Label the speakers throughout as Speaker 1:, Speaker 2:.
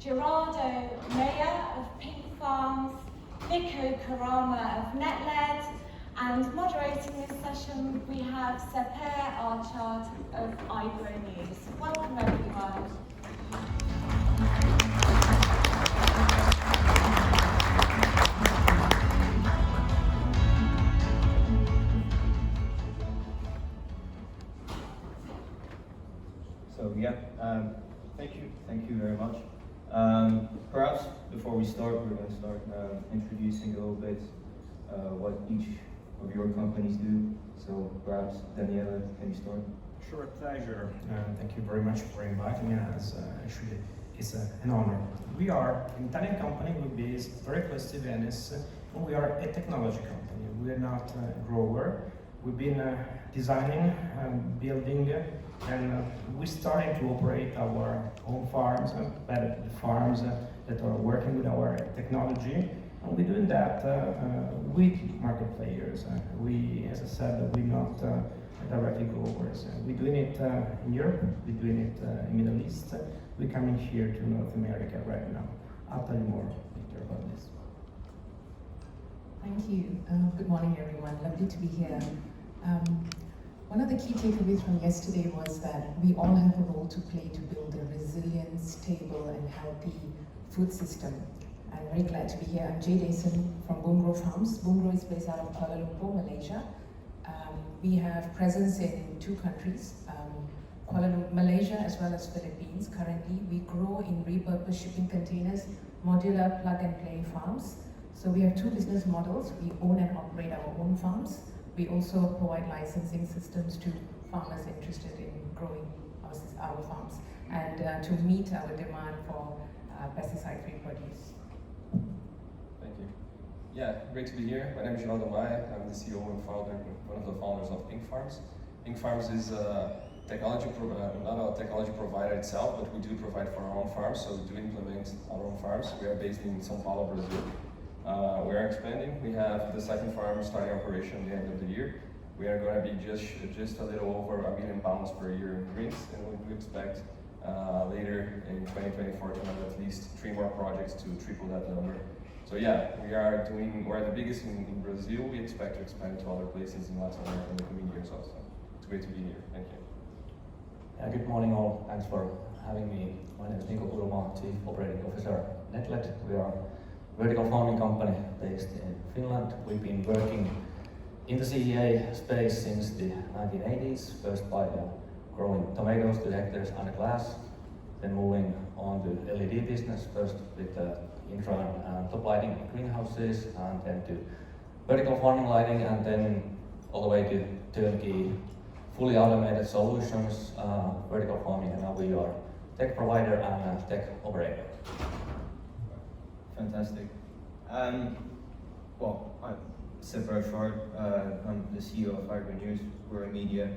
Speaker 1: Geraldo, Maia of Pink Farms, Niko Kurumaa of Netled, and moderating this session we have Sepehr, Archard of IGROW News. Welcome everyone.
Speaker 2: So yeah, thank you very much. Perhaps before we start, we're going to start introducing a little bit what each of your companies do. So perhaps Daniele, can you start?
Speaker 3: Sure, pleasure. Thank you very much for inviting us. Actually, it's an honor. We are an Italian company. We're based very close to Venice. And we are a technology company. We are not a grower. We've been designing, building, and we're starting to operate our own farms, the farms that are working with our technology. And we're doing that with market players. We, as I said, we're not directly growers. We're doing it in Europe, we're doing it in the Middle East. We're coming here to North America right now. I'll tell you more later about this.
Speaker 4: Thank you. Good morning, everyone. Lovely to be here. One of the key takeaways from yesterday was that we all have a role to play to build a resilient, stable, and healthy food system. I'm very glad to be here. I'm Desan from BOOMGROW Farms. BOOMGROW is based out of Kuala Lumpur, Malaysia. We have presence in 2 countries, Malaysia as well as Philippines. Currently, we grow in repurposed shipping containers, modular plug-and-play farms. So we have 2 business models. We own and operate our own farms. We also provide licensing systems to farmers interested in growing our farms and to meet our demand for pesticide-free produce.
Speaker 5: Thank you. Yeah, great to be here. My name is Geraldo. I'm the COO and founder, one of the founders of Pink Farms. Pink Farms is a technology, not a technology provider itself, but we do provide for our own farms, so we do implement our own farms. We are based in São Paulo, Brazil. We are expanding. We have the second farm starting operation at the end of the year. We are going to be just a little over 1 million pounds per year in greens, and we expect later in 2024 to have at least 3 more projects to triple that number. So yeah, we're the biggest in Brazil. We expect to expand to other places in Latin America in the coming years also. It's great to be here. Thank you.
Speaker 6: Good morning all. Thanks for having me. My name is Niko Kurumaa, Chief Operating Officer at Netled. We are a vertical farming company based in Finland. We've been working in the CEA space since the 1980s, first by growing tomatoes to hectares under glass, then moving on to LED business, first with infra and top lighting greenhouses, and then to vertical farming lighting, and then all the way to turnkey, fully automated solutions, vertical farming, and now we are tech provider and tech operator.
Speaker 2: Fantastic. Well, I'm Sepehr. I'm the CEO of IGROW News. We're a media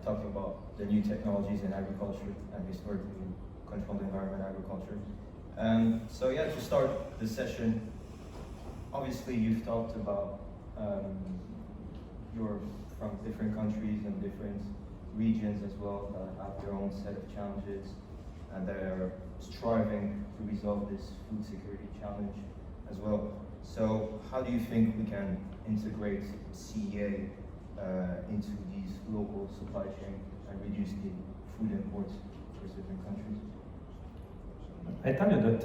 Speaker 2: talking about the new technologies in agriculture and historically controlled environment agriculture. So yeah, to start the session, obviously you've talked about you're from different countries and different regions as well that have their own set of challenges and they are striving to resolve this food security challenge as well. So how do you think we can integrate CEA into these local supply chain and reduce the food imports for certain countries?
Speaker 3: I tell you that,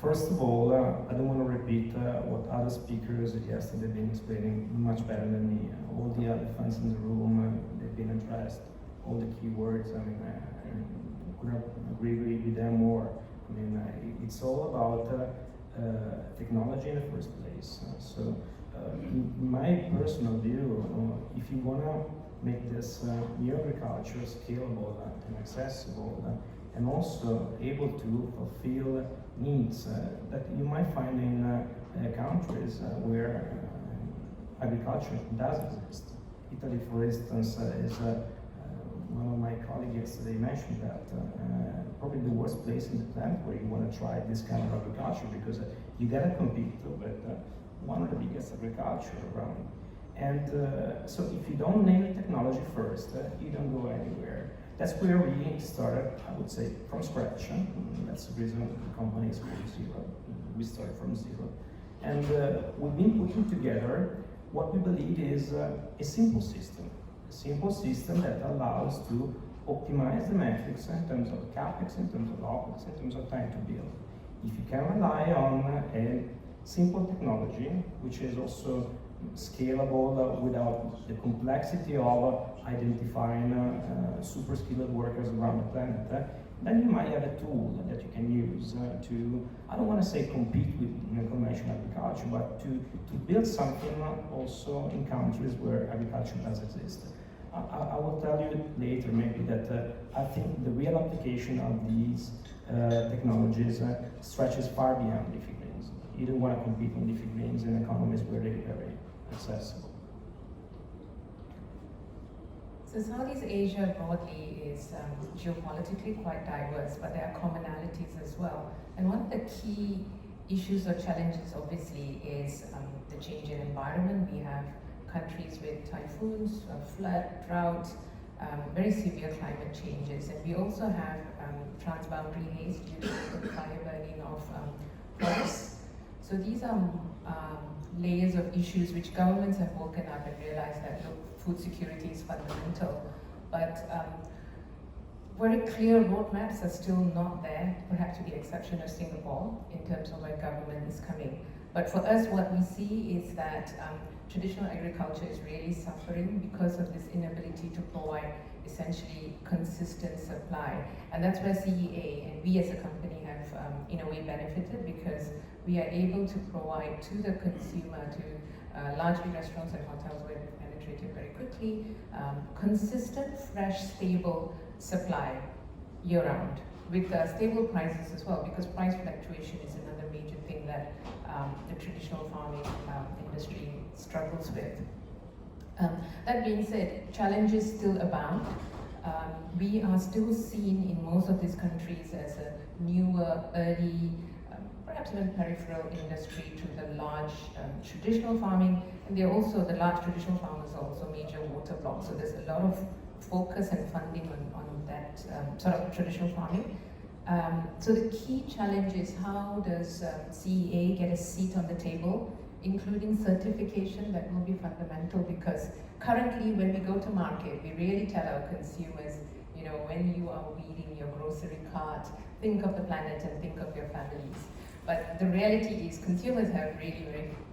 Speaker 3: first of all, I don't want to repeat what other speakers yesterday have been explaining much better than me. All the elephants in the room, they've been addressed, all the key words. I mean, I couldn't agree with them more. I mean, it's all about technology in the first place. So, in my personal view, if you want to make this new agriculture scalable and accessible, and also able to fulfill needs that you might find in countries where agriculture does exist. Italy, for instance, is one of my colleagues yesterday mentioned that probably the worst place in the planet where you want to try this kind of agriculture, because you got to compete with one of the biggest agriculture around. And so if you don't nail technology first, you don't go anywhere. That's where we started, I would say, from scratch. That's the reason the company is called Zero. We started from zero. And we've been putting together what we believe is a simple system. A simple system that allows to optimize the metrics in terms of CapEx, in terms of OpEx, in terms of time to build. If you can rely on a simple technology, which is also scalable without the complexity of identifying super skilled workers around the planet, then you might have a tool that you can use to, I don't want to say compete with conventional agriculture, but to build something also in countries where agriculture does exist. I will tell you later maybe that I think the real application of these technologies stretches far beyond leafy greens. You don't want to compete on leafy greens in economies where they're very accessible.
Speaker 4: So Southeast Asia broadly is geopolitically quite diverse, but there are commonalities as well. And one of the key issues or challenges obviously is the change in environment. We have countries with typhoons, flood, drought, very severe climate changes. And we also have transboundary haze due to the fire burning of forests. So these are layers of issues which governments have woken up and realized that, look, food security is fundamental. But very clear roadmaps are still not there, perhaps with the exception of Singapore, in terms of where government is coming. But for us, what we see is that traditional agriculture is really suffering because of this inability to provide essentially consistent supply. And that's where CEA and we as a company have in a way benefited, because we are able to provide to the consumer, to largely restaurants and hotels where we penetrated very quickly, consistent, fresh, stable supply year-round with stable prices as well, because price fluctuation is another major thing that the traditional farming industry struggles with. That being said, challenges still abound. We are still seen in most of these countries as a newer, early, perhaps even peripheral industry to the large traditional farming, and they're also, the large traditional farmers are also major water blocks, so there's a lot of focus and funding on that sort of traditional farming. So the key challenge is, how does CEA get a seat on the table, including certification? That will be fundamental, because currently when we go to market, we really tell our consumers, you know, when you are weeding your grocery cart, think of the planet and think of your families. But the reality is consumers have really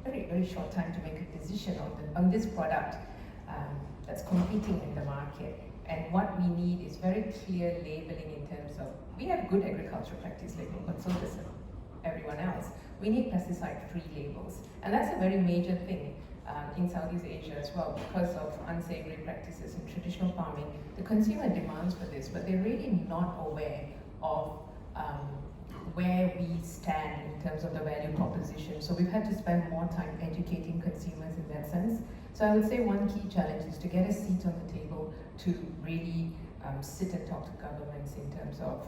Speaker 4: very short time to make a decision on this product that's competing in the market. And what we need is very clear labeling in terms of, we have good agricultural practice label, but so does everyone else. We need pesticide-free labels. And that's a very major thing in Southeast Asia as well, because of unsavory practices in traditional farming. The consumer demands for this, but they're really not aware of where we stand in terms of the value proposition. So we've had to spend more time educating consumers in that sense. So I would say one key challenge is to get a seat on the table to really sit and talk to governments in terms of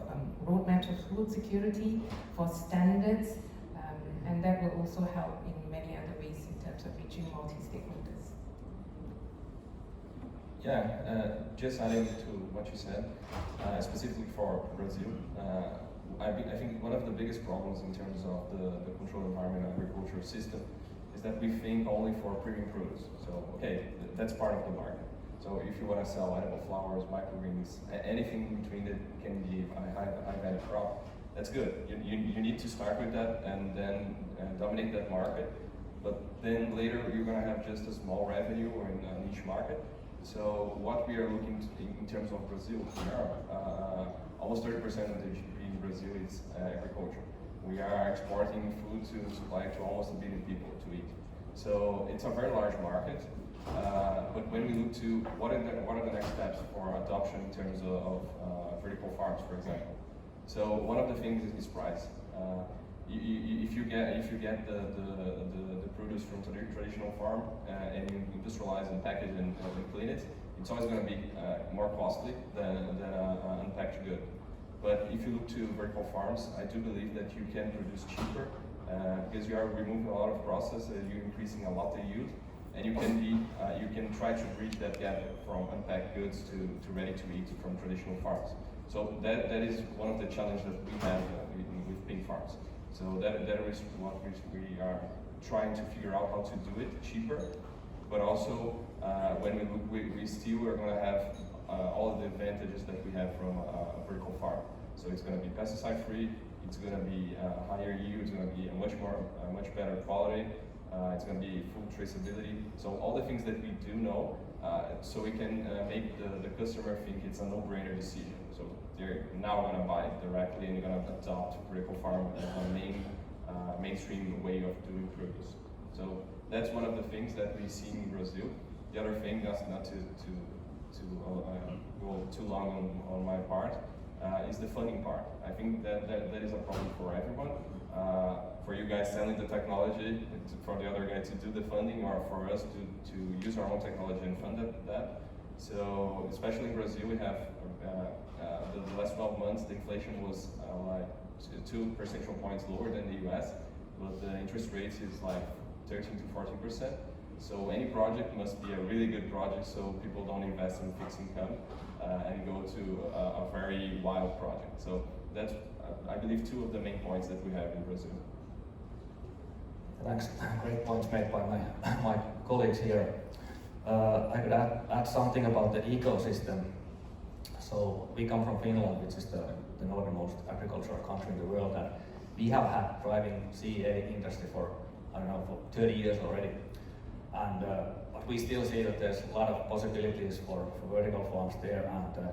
Speaker 4: roadmaps of food security, for standards, and that will also help in many other ways in terms of reaching multi-stakeholders.
Speaker 5: Yeah, just adding to what you said, specifically for Brazil, I think one of the biggest problems in terms of the controlled environment agriculture system is that we think only for premium produce. So, okay, that's part of the market. So if you want to sell edible flowers, microgreens, anything in between that can be a high value crop, that's good. You need to start with that and then dominate that market. But then later you're going to have just a small revenue or in a niche market. So what we are looking to, in terms of Brazil, almost 30% of the GDP in Brazil is agriculture. We are exporting food to supply to almost 1 billion people to eat. So it's a very large market. But when we look to what are the next steps for adoption in terms of vertical farms, for example. So one of the things is price. If you get the produce from traditional farm and you industrialize and package and clean it, it's always going to be more costly than an unpackaged good. But if you look to vertical farms, I do believe that you can produce cheaper because you are removing a lot of process, you're increasing a lot the yield, and you can try to bridge that gap from unpacked goods to ready to eat from traditional farms. So that is one of the challenges that we have with pig farms. So that is what we are trying to figure out how to do it cheaper, but also when we still are going to have all of the advantages that we have from a vertical farm. So it's going to be pesticide free, it's going to be higher yield, it's going to be a much better quality, it's going to be food traceability. So all the things that we do know, so we can make the customer think it's a no-brainer decision. So they're now going to buy it directly and they're going to adopt vertical farm as a mainstream way of doing produce. So that's one of the things that we see in Brazil. The other thing, that's not to go too long on my part, is the funding part. I think that is a problem for everyone. For you guys selling the technology, for the other guy to do the funding, or for us to use our own technology and fund that. So especially in Brazil, we have the last 12 months, the inflation was like 2 percentage points lower than the US, but the interest rates is like 13 to 40%. So any project must be a really good project, so people don't invest in fixed income and go to a very wild project. So that's, I believe, 2 of the main points that we have in Brazil.
Speaker 6: Thanks. Great points made by my colleagues here. I could add something about the ecosystem. So we come from Finland, which is the northernmost agricultural country in the world, and we have had thriving CEA industry for, I don't know, for 30 years already. And but we still see that there's a lot of possibilities for vertical farms there, and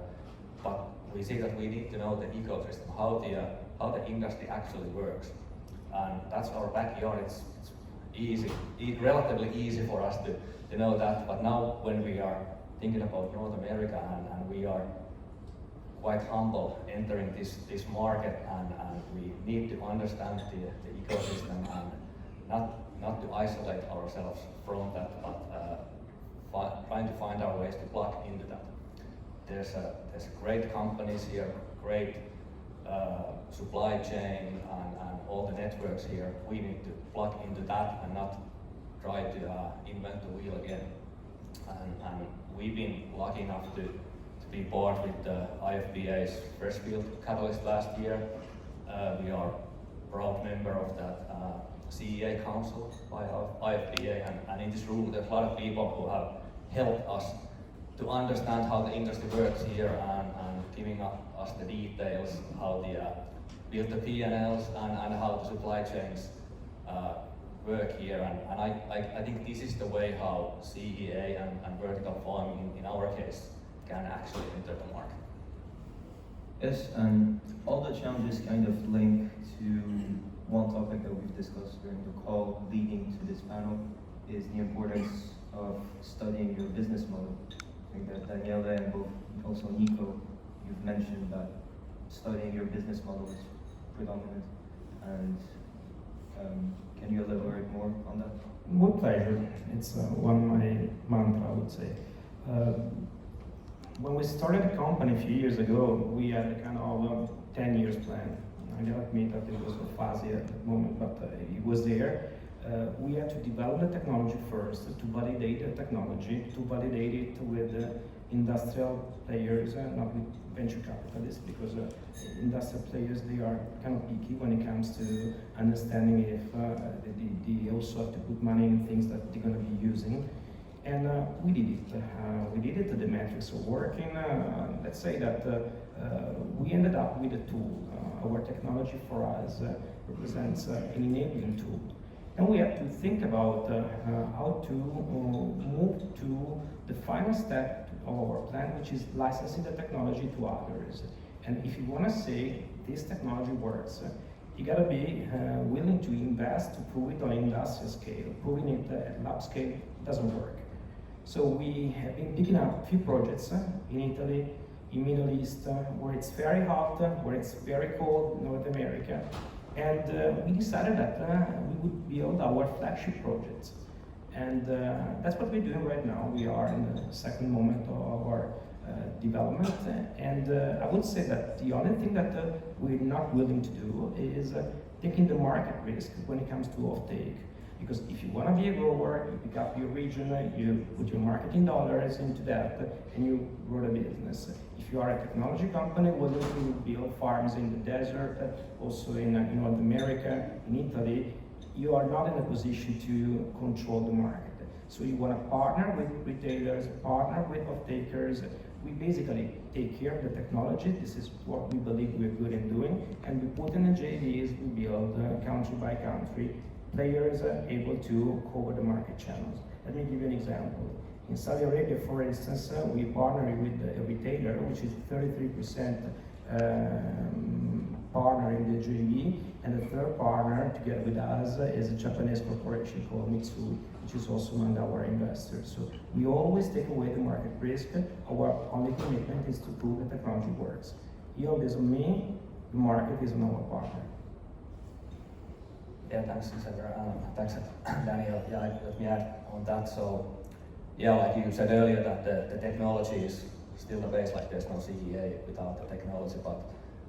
Speaker 6: but we see that we need to know the ecosystem, how the industry actually works, and that's our backyard. It's easy, relatively easy for us to know that. But now when we are thinking about North America and we are quite humble entering this market, and we need to understand the ecosystem and not to isolate ourselves from that, but trying to find our ways to plug into that. There's great companies here, great supply chain and all the networks here. We need to plug into that and not try to invent the wheel again. And we've been lucky enough to be part with the IFPA's Freshfield Catalyst last year. We are a proud member of that CEA Council by IFPA, and in this room there's a lot of people who have helped us to understand how the industry works here and giving us the details, how the build the P&Ls and how the supply chains work here. And I think this is the way how CEA and vertical farming in our case can actually enter the market.
Speaker 2: Yes, and all the challenges kind of link to one topic that we've discussed during the call leading to this panel, is the importance of studying your business model. I think that Daniele and both also Niko, you've mentioned that studying your business model is predominant, and can you elaborate more on that?
Speaker 3: With pleasure. It's one of my mantra, I would say. When we started the company a few years ago, we had a kind of 10 years plan. I gotta admit that it was fuzzy at the moment, but it was there. We had to develop the technology first, to validate the technology, to validate it with industrial players, not with venture capitalists, because industrial players, they are kind of picky when it comes to understanding if they also have to put money in things that they're going to be using. And we did it. We did it. The metrics are working. Let's say that we ended up with a tool. Our technology for us represents an enabling tool. And we have to think about how to move to the final step of our plan, which is licensing the technology to others. And if you want to say this technology works, you got to be willing to invest to prove it on industrial scale. Proving it at lab scale doesn't work. So we have been picking up a few projects in Italy, in Middle East, where it's very hot, where it's very cold, North America. And we decided that we would build our flagship projects. And that's what we're doing right now. We are in the second moment of our development. And I would say that the only thing that we're not willing to do is taking the market risk when it comes to offtake. Because if you want to be a grower, you pick up your region, you put your marketing dollars into that, and you grow the business. If you are a technology company, whether you build farms in the desert, also in North America, in Italy, you are not in a position to control the market. So you want to partner with retailers, partner with off-takers. We basically take care of the technology. This is what we believe we're good in doing. And we put in the JVs, we build country by country, players able to cover the market channels. Let me give you an example. In Saudi Arabia, for instance, we partner with a retailer, which is 33% partner in the JV, and the third partner together with us is a Japanese corporation called Mitsui, which is also among our investors. So we always take away the market risk. Our only commitment is to prove the technology works. Yield is on me, the market is on our partner.
Speaker 6: Yeah, thanks, Sepehr. Thanks, Daniele. Yeah, let me add on that. So, yeah, like you said earlier, that the technology is still the base, like there's no CEA without the technology, but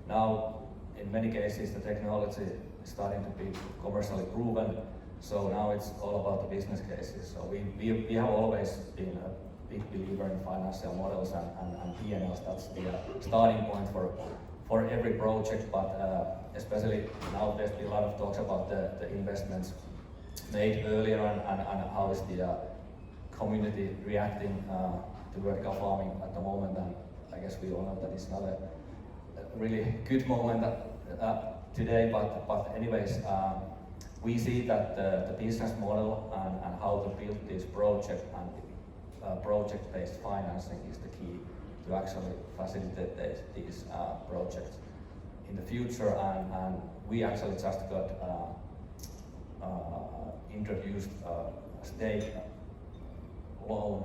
Speaker 6: now, in many cases, the technology is starting to be commercially proven, so now it's all about the business cases. So we have always been a big believer in financial models and P&Ls. That's the starting point for every project, but especially now there's been a lot of talks about the investments made earlier and how is the community reacting to vertical farming at the moment, and I guess we all know that it's not a really good moment today, but anyways, we see that the business model and how to build this project and project-based financing is the key to actually facilitate these projects in the future, and we actually just got introduced a state loan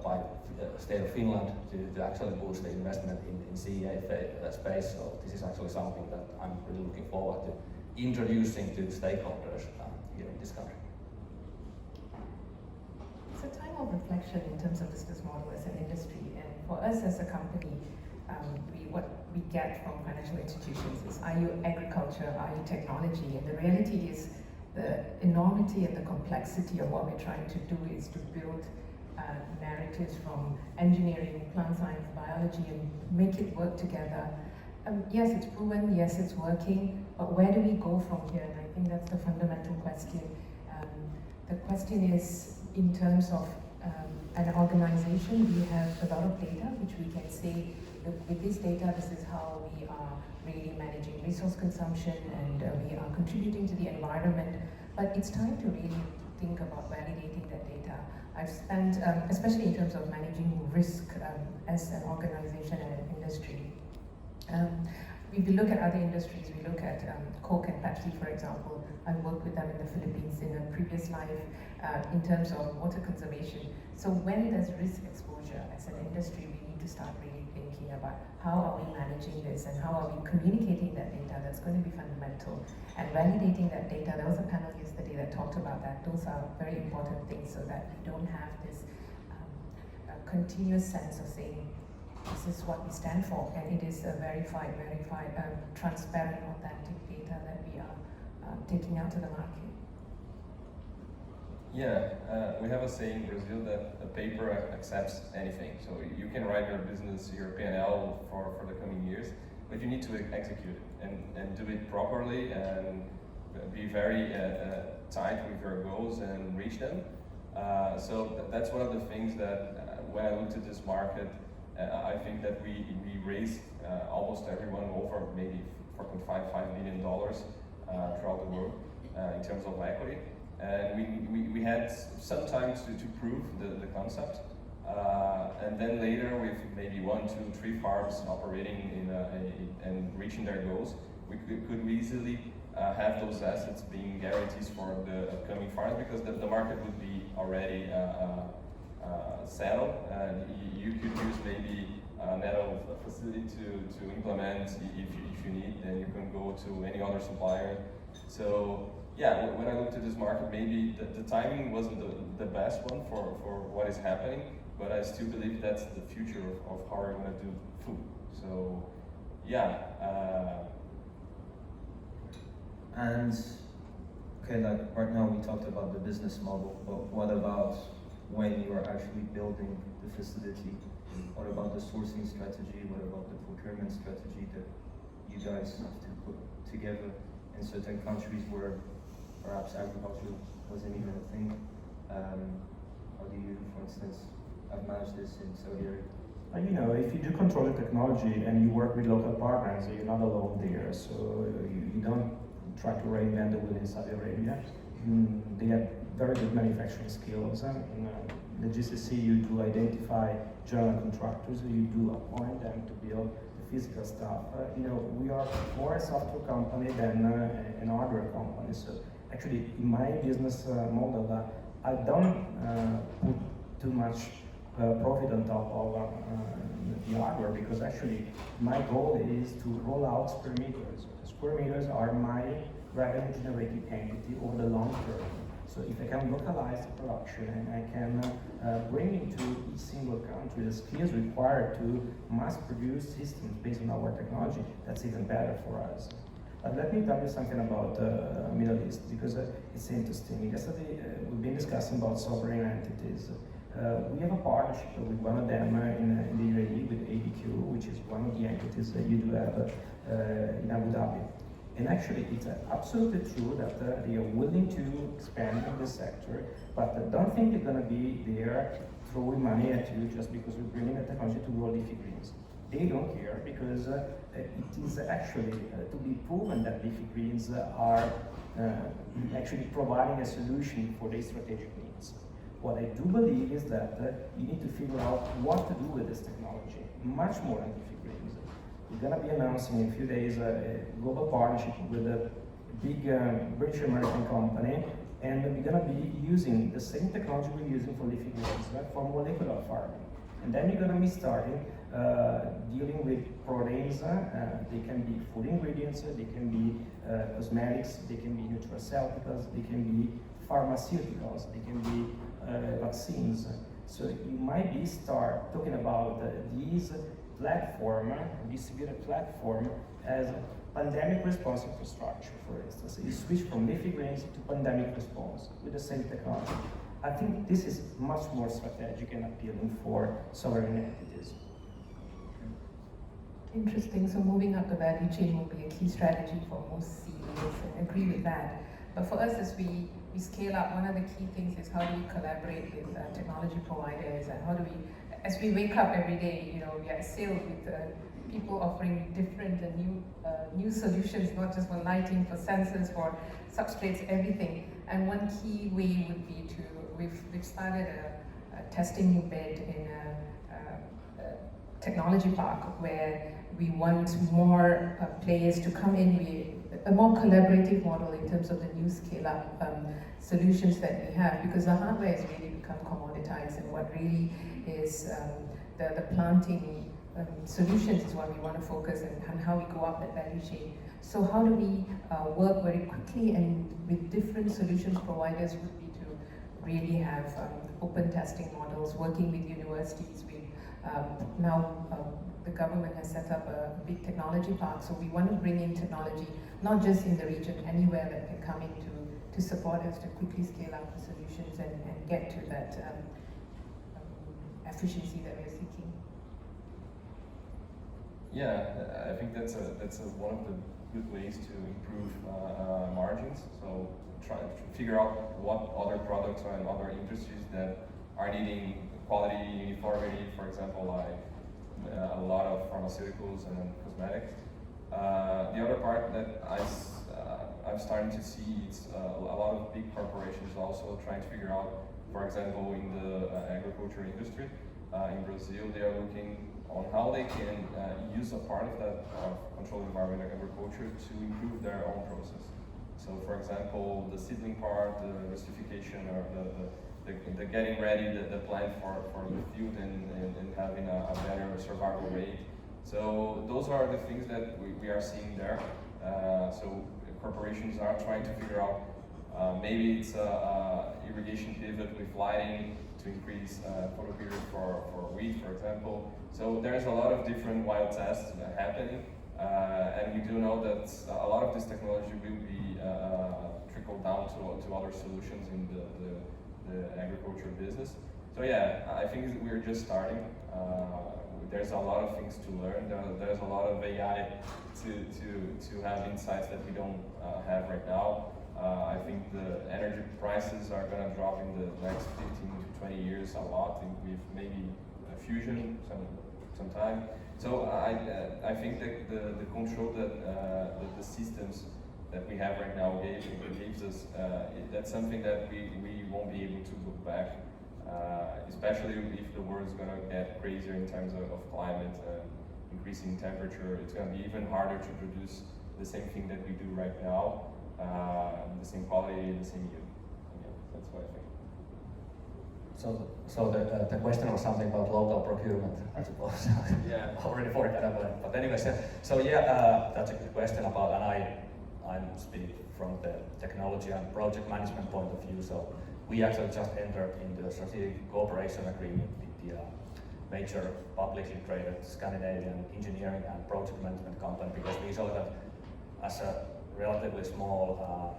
Speaker 6: by the state of Finland to actually boost the investment in CEA space. So this is actually something that I'm really looking forward to introducing to stakeholders here in this country.
Speaker 4: It's a time of reflection in terms of business model as an industry, and for us as a company, what we get from financial institutions is, are you agriculture, are you technology? And the reality is the enormity and the complexity of what we're trying to do is to build narratives from engineering, plant science, biology, and make it work together. Yes, it's proven, yes, it's working, but where do we go from here? And I think that's the fundamental question. The question is, in terms of an organization, we have a lot of data which we can say, look, with this data, this is how we are really managing resource consumption, and we are contributing to the environment. But it's time to really think about validating that data. I've spent, especially in terms of managing risk as an organization and an industry. If we look at other industries, we look at Coke and Pepsi, for example. I worked with them in the Philippines in a previous life in terms of water conservation. So when there's risk exposure as an industry, we need to start really thinking about how are we managing this and how are we communicating that data. That's going to be fundamental. And validating that data, there was a panel yesterday that talked about that. Those are very important things so that we don't have this continuous sense of saying, this is what we stand for, and it is a verified, transparent, authentic data that we are taking out to the market.
Speaker 5: Yeah, we have a saying in Brazil that a paper accepts anything. So you can write your business, your P&L for the coming years, but you need to execute it and do it properly and be very tight with your goals and reach them. So that's one of the things that when I looked at this market, I think that we raised almost everyone over maybe $4.5 million throughout the world in terms of equity. And we had some time to prove the concept. And then later, with maybe 1, 2, 3 farms operating and reaching their goals, we could easily have those assets being guarantees for the upcoming farms, because the market would be already settled, and you could use maybe a Netled facility to implement if you need, then you can go to any other supplier. So yeah, when I looked at this market, maybe the timing wasn't the best one for what is happening, but I still believe that's the future of how we're going to do food. So yeah.
Speaker 2: Okay, like right now we talked about the business model, but what about when you are actually building the facility? What about the sourcing strategy? What about the procurement strategy that you guys have to put together in certain countries where perhaps agriculture wasn't even a thing? How do you, for instance, have managed this in Saudi Arabia?
Speaker 3: You know, if you do control the technology and you work with local partners, you're not alone there. So you don't try to reinvent the wheel in Saudi Arabia. They have very good manufacturing skills. In the GCC, you do identify general contractors, you do appoint them to build the physical stuff. You know, we are more a software company than an hardware company. So actually, in my business model, I don't put too much profit on top of the hardware, because actually my goal is to roll out square meters. Square meters are my revenue generating entity over the long term. So if I can localize the production and I can bring into each single country the skills required to mass produce systems based on our technology, that's even better for us. But let me tell you something about the Middle East, because it's interesting. Yesterday we've been discussing about sovereign entities. We have a partnership with one of them in the UAE with AgTech, which is one of the entities that you do have in Abu Dhabi. And actually, it's absolutely true that they are willing to expand in this sector, but don't think they're going to be there throwing money at you just because we're bringing the technology to grow leafy greens. They don't care, because it is actually to be proven that leafy greens are actually providing a solution for their strategic needs. What I do believe is that you need to figure out what to do with this technology, much more than leafy greens. We're going to be announcing in a few days a global partnership with a big British American company, and we're going to be using the same technology we're using for leafy greens for molecular farming. And then you're going to be starting dealing with proteins. They can be food ingredients, they can be cosmetics, they can be nutraceuticals, they can be pharmaceuticals, they can be vaccines. So you might be start talking about these platform, distributed platform, as pandemic response infrastructure, for instance. You switch from leafy greens to pandemic response with the same technology. I think this is much more strategic and appealing for sovereign entities.
Speaker 4: Interesting. So moving up the value chain will be a key strategy for most CEOs. I agree with that. But for us, as we scale up, one of the key things is how do we collaborate with technology providers, and how do we, as we wake up every day, you know, we are assailed with people offering different and new solutions, not just for lighting, for sensors, for substrates, everything. And one key way would be to, we've started a testing bed in a technology park where we want more players to come in with a more collaborative model in terms of the new scale-up solutions that we have, because the hardware has really become commoditized, and what really is the planting solutions is what we want to focus on how we go up that value chain. So how do we work very quickly and with different solutions providers would be to really have open testing models, working with universities. Now the government has set up a big technology park, so we want to bring in technology, not just in the region, anywhere that can come in to support us to quickly scale up the solutions and get to that efficiency that we're seeking.
Speaker 5: Yeah, I think that's one of the good ways to improve margins. So try to figure out what other products or in other industries that are needing quality uniformity, for example, like a lot of pharmaceuticals and cosmetics. The other part that I'm starting to see is a lot of big corporations also trying to figure out, for example, in the agriculture industry, in Brazil, they are looking on how they can use a part of that controlled environment agriculture to improve their own process. So, for example, the seedling part, the rustification, or the getting ready the plant for the field and having a better survival rate. So those are the things that we are seeing there. So corporations are trying to figure out maybe it's a irrigation pivot with lighting to increase photo period for wheat, for example. So there's a lot of different wild tests happening, and we do know that a lot of this technology will be trickle down to other solutions in the agriculture business. So yeah, I think we're just starting. There's a lot of things to learn. There's a lot of AI to have insights that we don't have right now. I think the energy prices are going to drop in the next 15 to 20 years a lot, with maybe a fusion sometime. So I think that the control that the systems that we have right now gives us, that's something that we won't be able to look back, especially if the world's going to get crazier in terms of climate, increasing temperature. It's going to be even harder to produce the same thing that we do right now, the same quality, the same yield. Yeah, that's what I think.
Speaker 6: So the question was something about local procurement, I suppose.
Speaker 5: Yeah.
Speaker 6: Already forgot about it. But anyways, so yeah, that's a good question about, and I'm speaking from the technology and project management point of view. So we actually just entered into a strategic cooperation agreement with the major publicly traded Scandinavian engineering and project management company, because we saw that as a relatively small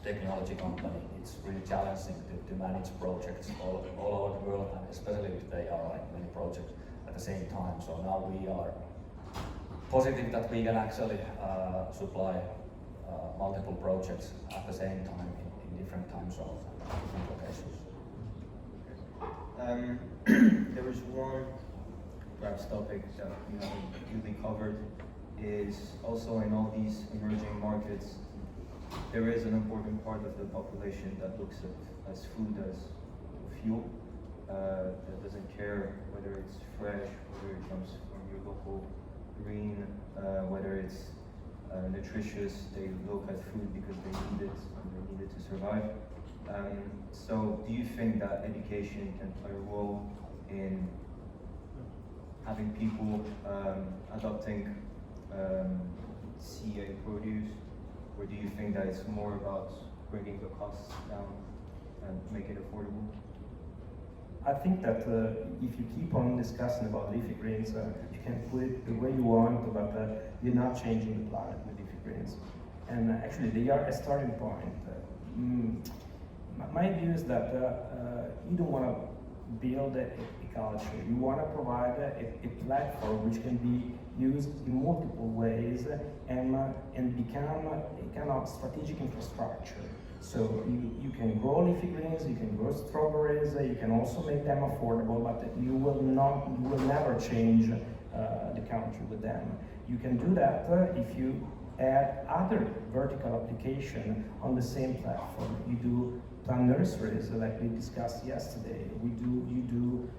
Speaker 6: technology company, it's really challenging to manage projects all over the world, and especially if they are like many projects at the same time. So now we are positive that we can actually supply multiple projects at the same time in different time zones and different locations.
Speaker 2: There was one perhaps topic that we haven't really covered, is also in all these emerging markets, there is an important part of the population that looks at as food as fuel, that doesn't care whether it's fresh, whether it comes from your local green, whether it's nutritious. They look at food because they need it and they need it to survive. So do you think that education can play a role in having people adopting CA produce, or do you think that it's more about bringing the costs down and make it affordable?
Speaker 3: I think that if you keep on discussing about leafy greens, you can put it the way you want, but you're not changing the planet with leafy greens. And actually, they are a starting point. My view is that you don't want to build a culture. You want to provide a platform which can be used in multiple ways and become a kind of strategic infrastructure. So you can grow leafy greens, you can grow strawberries, you can also make them affordable, but you will never change the country with them. You can do that if you add other vertical application on the same platform. You do plant nurseries like we discussed yesterday. You do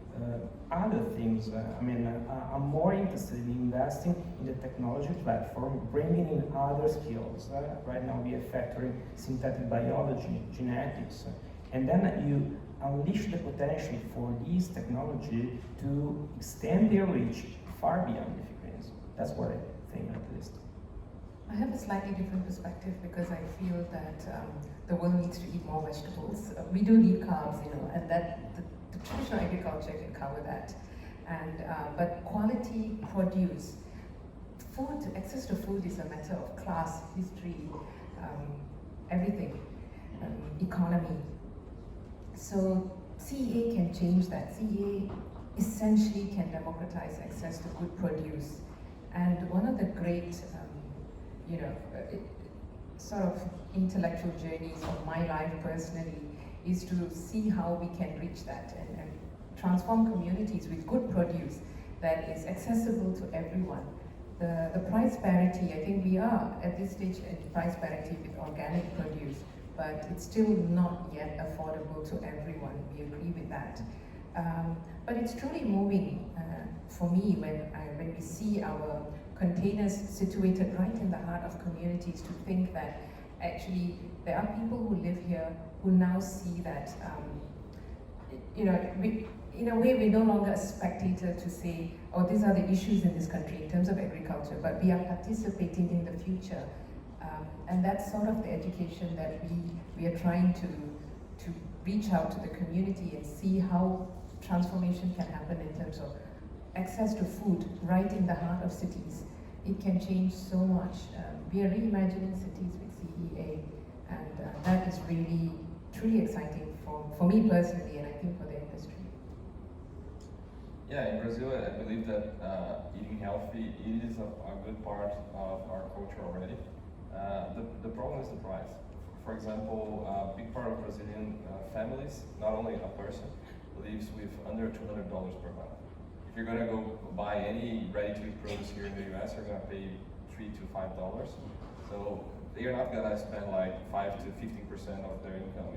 Speaker 3: other things. I'm more interested in investing in the technology platform, bringing in other skills. Right now we are factoring synthetic biology, genetics, and then you unleash the potential for these technology to extend their reach far beyond leafy greens. That's what I think, at least.
Speaker 4: I have a slightly different perspective because I feel that the world needs to eat more vegetables. We do need carbs, and that the traditional agriculture can cover that. And but quality produce, food, access to food is a matter of class, history, everything, economy. So CEA can change that. CEA essentially can democratize access to good produce. And one of the great sort of intellectual journeys of my life personally is to see how we can reach that and transform communities with good produce that is accessible to everyone. The price parity, I think we are at this stage in price parity with organic produce, but it's still not yet affordable to everyone. We agree with that. But it's truly moving for me when we see our containers situated right in the heart of communities, to think that actually there are people who live here who now see that, in a way we're no longer a spectator to say, oh, these are the issues in this country in terms of agriculture, but we are participating in the future. And that's sort of the education that we are trying to reach out to the community and see how transformation can happen in terms of access to food right in the heart of cities. It can change so much. We are reimagining cities with CEA, and that is really truly exciting for me personally, and I think for the industry.
Speaker 5: Yeah, in Brazil, I believe that eating healthy is a good part of our culture already. The problem is the price. For example, a big part of Brazilian families, not only a person, lives with under $200 per month. If you're gonna go buy any ready-to-eat produce here in the US, you're gonna pay $3 to $5. So they're not gonna spend like 5 to 15% of their income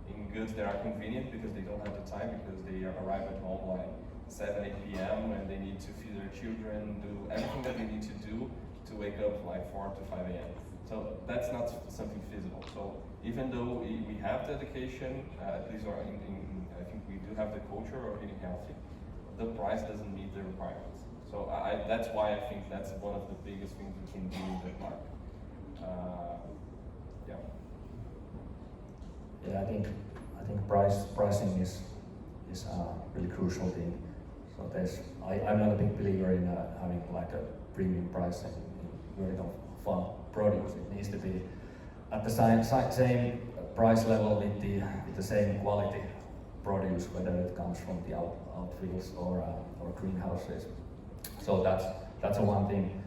Speaker 5: in goods that are convenient because they don't have the time, because they arrive at home like 7, 8 p.m. and they need to feed their children, do everything that they need to do to wake up like 4 to 5 a.m. So that's not something feasible. So even though we have the education, at least I think we do have the culture of eating healthy, the price doesn't meet the requirements. So that's why I think that's one of the biggest things we can do in that market. Yeah.
Speaker 6: Yeah, I think pricing is a really crucial thing. So I'm not a big believer in having like a premium pricing in vertical farm produce. It needs to be at the same price level with the same quality produce, whether it comes from the outfields or greenhouses. So that's one thing.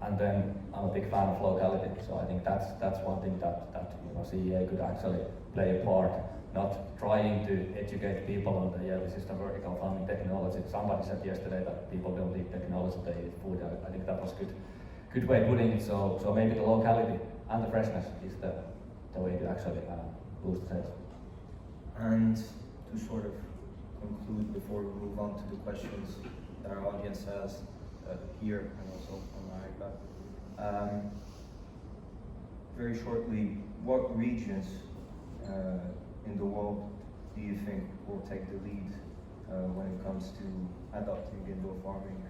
Speaker 6: And then I'm a big fan of locality. So I think that's one thing that CEA could actually play a part. Not trying to educate people on this is the vertical farming technology. Somebody said yesterday that people don't eat technology, they eat food. I think that was good way of putting it. So maybe the locality and the freshness is the way to actually boost sales.
Speaker 2: And to sort of conclude before we move on to the questions that our audience has here and also on Archard. Very shortly, what regions in the world do you think will take the lead when it comes to adopting indoor farming?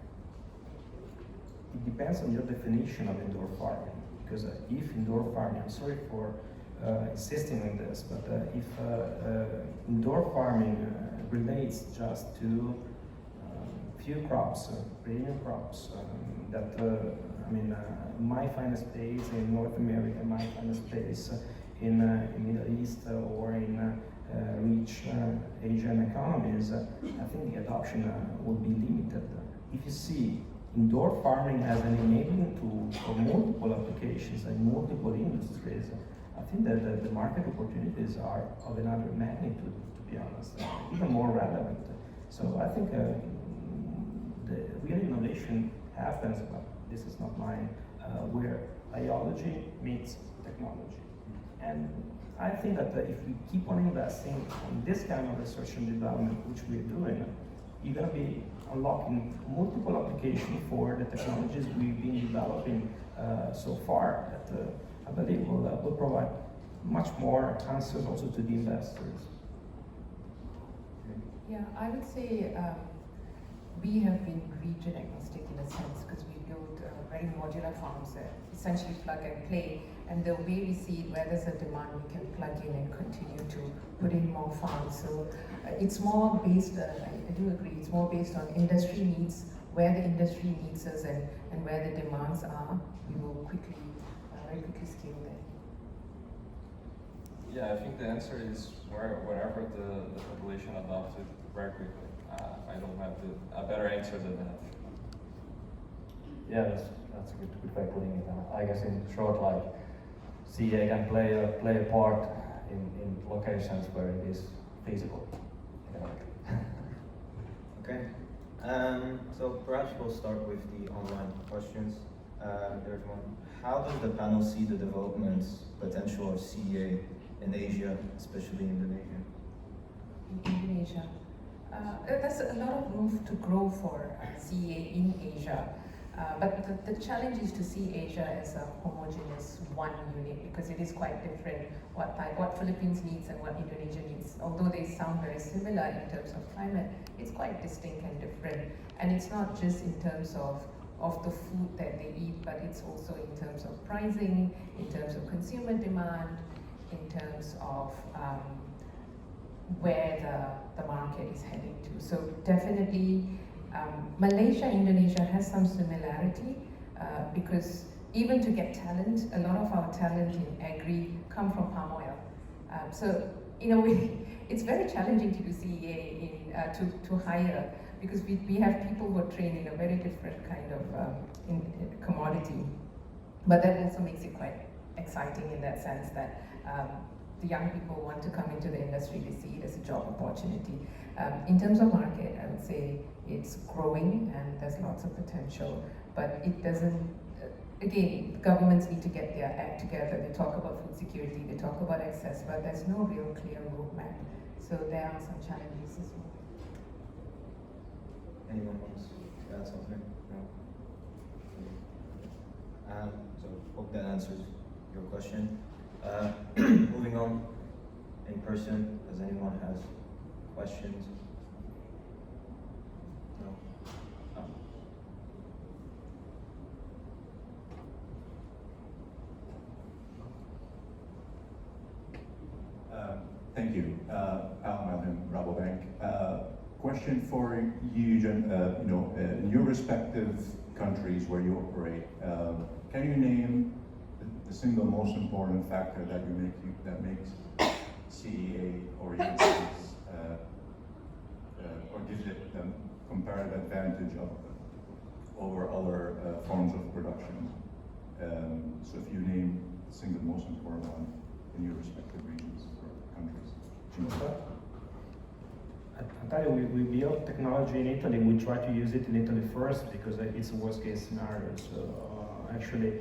Speaker 3: It depends on your definition of indoor farming, because if indoor farming, I'm sorry for insisting on this, but if indoor farming relates just to few crops, premium crops, might find a space in North America, might find a space in Middle East or in rich Asian economies, I think the adoption will be limited. If you see indoor farming as an enabling tool for multiple applications and multiple industries, I think that the market opportunities are of another magnitude, to be honest, even more relevant. So I think the real innovation happens, but this is not mine, where biology meets technology. And I think that if we keep on investing in this kind of research and development, which we're doing, you're going to be unlocking multiple applications for the technologies we've been developing so far that I believe will provide much more answers also to the investors.
Speaker 4: Yeah, I would say we have been region agnostic in a sense because we built very modular farms that essentially plug and play, and the way we see it, where there's a demand, we can plug in and continue to put in more farms. So it's more based, I do agree, it's more based on industry needs, where the industry needs us and where the demands are, we will very quickly scale there.
Speaker 5: Yeah, I think the answer is wherever the population adopts it very quickly. I don't have a better answer than that.
Speaker 6: Yeah, that's a good way of putting it. I guess in short, like CA can play a part in locations where it is feasible.
Speaker 2: Okay. So perhaps we'll start with the online questions. There's one. How does the panel see the development potential of CEA in Asia, especially Indonesia?
Speaker 4: In Indonesia. There's a lot of room to grow for CEA in Asia. But the challenge is to see Asia as a homogeneous one unit because it is quite different what Philippines needs and what Indonesia needs. Although they sound very similar in terms of climate, it's quite distinct and different. And it's not just in terms of the food that they eat, but it's also in terms of pricing, in terms of consumer demand, in terms of where the market is heading to. So definitely Malaysia, Indonesia has some similarity because even to get talent, a lot of our talent in agri come from palm oil. So in a way, it's very challenging to do CEA to hire, because we have people who are trained in a very different kind of in commodity. But that also makes it quite exciting in that sense that the young people want to come into the industry, they see it as a job opportunity. In terms of market, I would say it's growing and there's lots of potential, but it doesn't, again, governments need to get their act together. They talk about food security, they talk about access, but there's no real clear roadmap. So there are some challenges as well.
Speaker 2: Anyone wants to add something? No? So hope that answers your question. Moving on in person, does anyone has questions? No?
Speaker 7: Thank you. Al Melvin, Rabobank. Question for you, in your respective countries where you operate, can you name the single most important factor that makes CEA orientations or gives it the comparative advantage over other forms of production? So if you name the single most important one in your respective regions or countries.
Speaker 3: I tell you, we build technology in Italy. We try to use it in Italy first because it's a worst case scenario. So actually,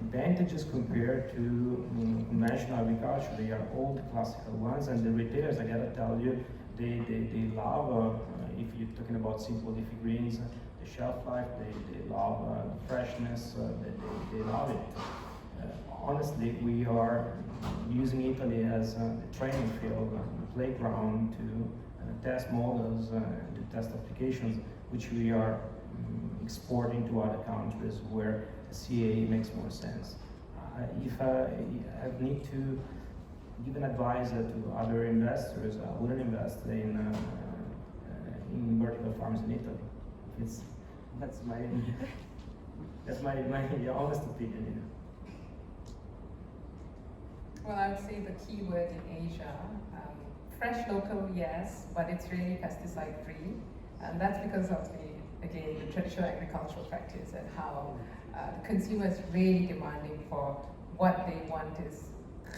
Speaker 3: advantages compared to conventional agriculture, they are all the classical ones, and the retailers, I gotta tell you, they love, if you're talking about simple leafy greens, the shelf life, they love the freshness, they love it. Honestly, we are using Italy as a training field, a playground to test models, to test applications, which we are exporting to other countries where CA makes more sense. If I need to give an advice to other investors, I wouldn't invest in vertical farms in Italy. That's my honest opinion.
Speaker 4: Well, I would say the key word in Asia, fresh local, yes, but it's really pesticide free. And that's because of the traditional agricultural practice and how consumers really demanding for what they want is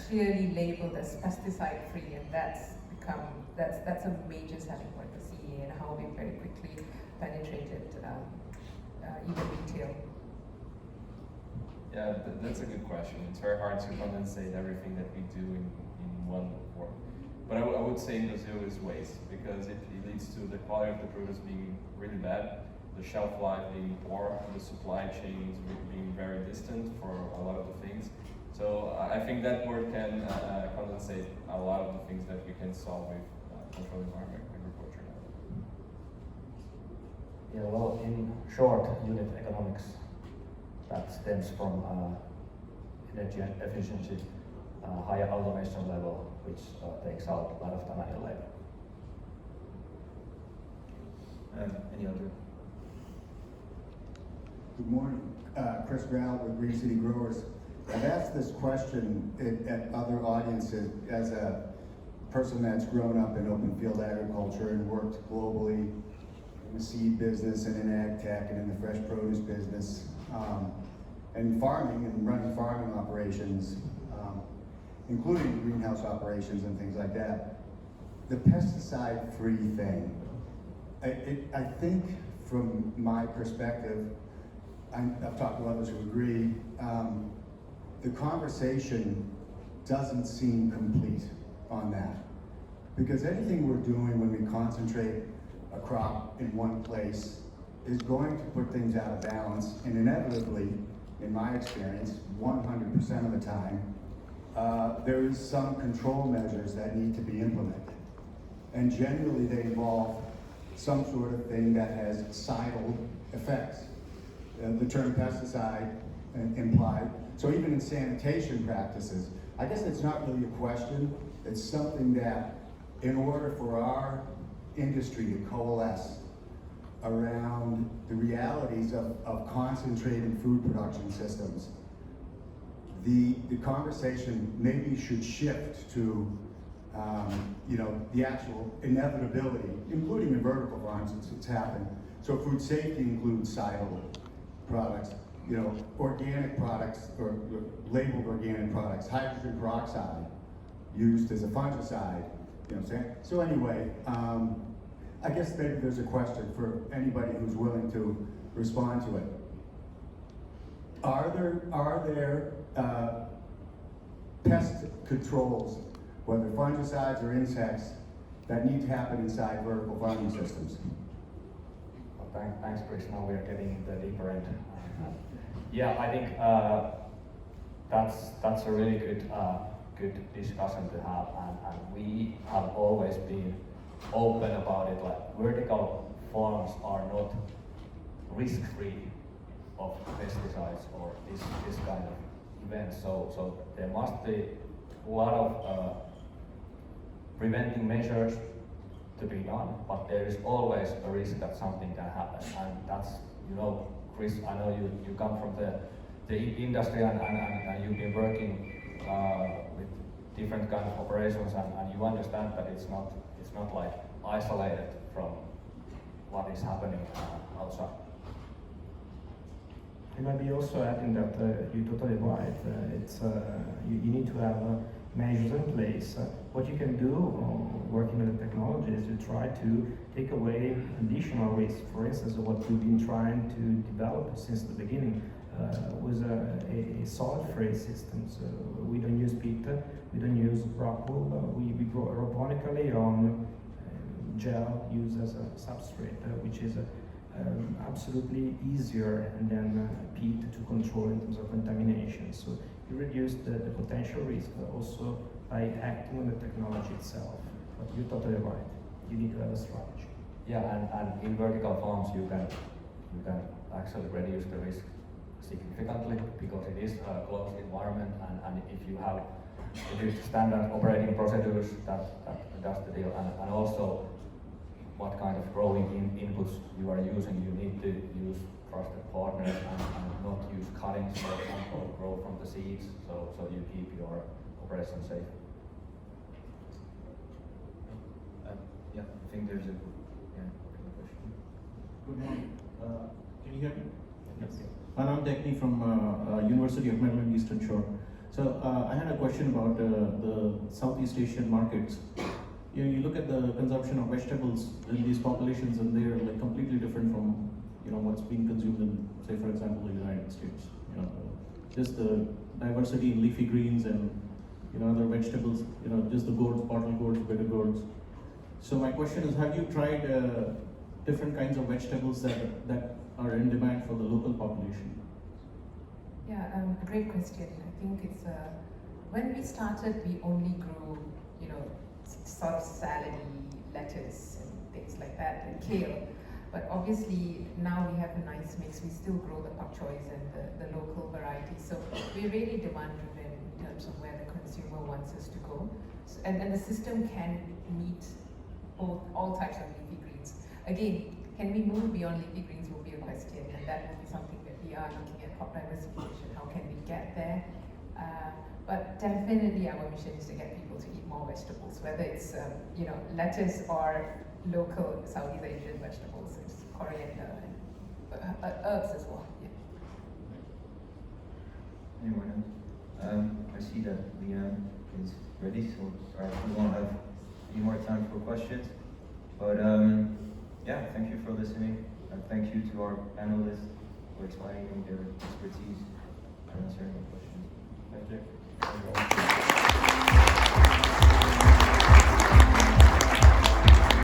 Speaker 4: clearly labeled as pesticide free, and that's a major selling point for CEA and how we very quickly penetrated even retail.
Speaker 5: Yeah, that's a good question. It's very hard to condensate everything that we do in one form. But I would say in Brazil is waste, because it leads to the quality of the produce being really bad, the shelf life being poor, the supply chains being very distant for a lot of the things. So I think that word can condensate a lot of the things that we can solve with controlled environment agriculture now.
Speaker 6: Yeah, well, in short, unit economics, that stems from energy efficiency, higher automation level, which takes out a lot of the manual labor.
Speaker 2: Any other?
Speaker 8: Good morning, Chris Geraldo with Green City Growers. I've asked this question at other audiences as a person that's grown up in open field agriculture and worked globally in the seed business and in AgTech and in the fresh produce business, and farming and running farming operations, including greenhouse operations and things like that. The pesticide-free thing, I think from my perspective, I've talked to others who agree, the conversation doesn't seem complete on that. Because anything we're doing when we concentrate a crop in one place is going to put things out of balance, and inevitably, in my experience, 100% of the time, there is some control measures that need to be implemented. And generally they involve some sort of thing that has societal effects. The term pesticide implied. So even in sanitation practices, I guess it's not really a question. It's something that, in order for our industry to coalesce around the realities of concentrated food production systems. The conversation maybe should shift to the actual inevitability, including in vertical farms, it's happened. So food safety includes siloed products, organic products or labeled organic products, hydrogen peroxide used as a fungicide, you know what I'm saying? So anyway, I guess maybe there's a question for anybody who's willing to respond to it. Are there pest controls, whether fungicides or insects, that need to happen inside vertical farming systems?
Speaker 6: Well, thanks, Chris. Now we are getting into the deeper end. Yeah, I think that's a really good discussion to have, and we have always been open about it. Like, vertical farms are not risk-free of pesticides or this kind of events. So there must be a lot of preventing measures to be done, but there is always a risk that something can happen, and that's, Chris, I know you come from the industry and you've been working with different kind of operations, and you understand that it's not like isolated from what is happening outside.
Speaker 3: And maybe also adding that you're totally right. You need to have measures in place. What you can do working with the technology is to try to take away additional risks. For instance, what we've been trying to develop since the beginning was a solid phase system. So we don't use peat, we don't use rock wool, we grow aeroponically on gel used as a substrate, which is absolutely easier than peat to control in terms of contamination. So you reduce the potential risk also by acting on the technology itself. But you're totally right. You need to have a strategy.
Speaker 6: Yeah, and in vertical farms you can actually reduce the risk significantly because it is a closed environment, and if you have standard operating procedures, that does the deal, and also what kind of growing inputs you are using. You need to use trusted partners and not use cuttings, for example, grow from the seeds, so you keep your operation safe.
Speaker 2: Yeah, I think there's a question.
Speaker 9: Good morning. Can you hear me? Yes. I'm Techni from University of Maryland Eastern Shore. So I had a question about the Southeast Asian markets. You look at the consumption of vegetables in these populations, and they're like completely different from what's being consumed in, say, for example, the United States. Just the diversity in leafy greens and other vegetables. Just the gourds, bottle gourds, bitter gourds. So my question is, have you tried different kinds of vegetables that are in demand for the local population?
Speaker 4: Yeah, great question. I think it's when we started, we only grew, sort of salad-y lettuce and things like that, and kale. But obviously now we have a nice mix. We still grow the pak choys and the local varieties. So we're really demand-driven in terms of where the consumer wants us to go. So, and the system can meet all types of leafy greens. Again, can we move beyond leafy greens will be a question, and that will be something that we are looking at, crop diversification. How can we get there? But definitely our mission is to get people to eat more vegetables, whether it's lettuce or local Southeast Asian vegetables, it's coriander and herbs as well. Yeah.
Speaker 2: Anyone else? I see that Leanne is ready, so we won't have any more time for questions. But yeah, thank you for listening, and thank you to our panelists for explaining their expertise and answering the questions. Thank you.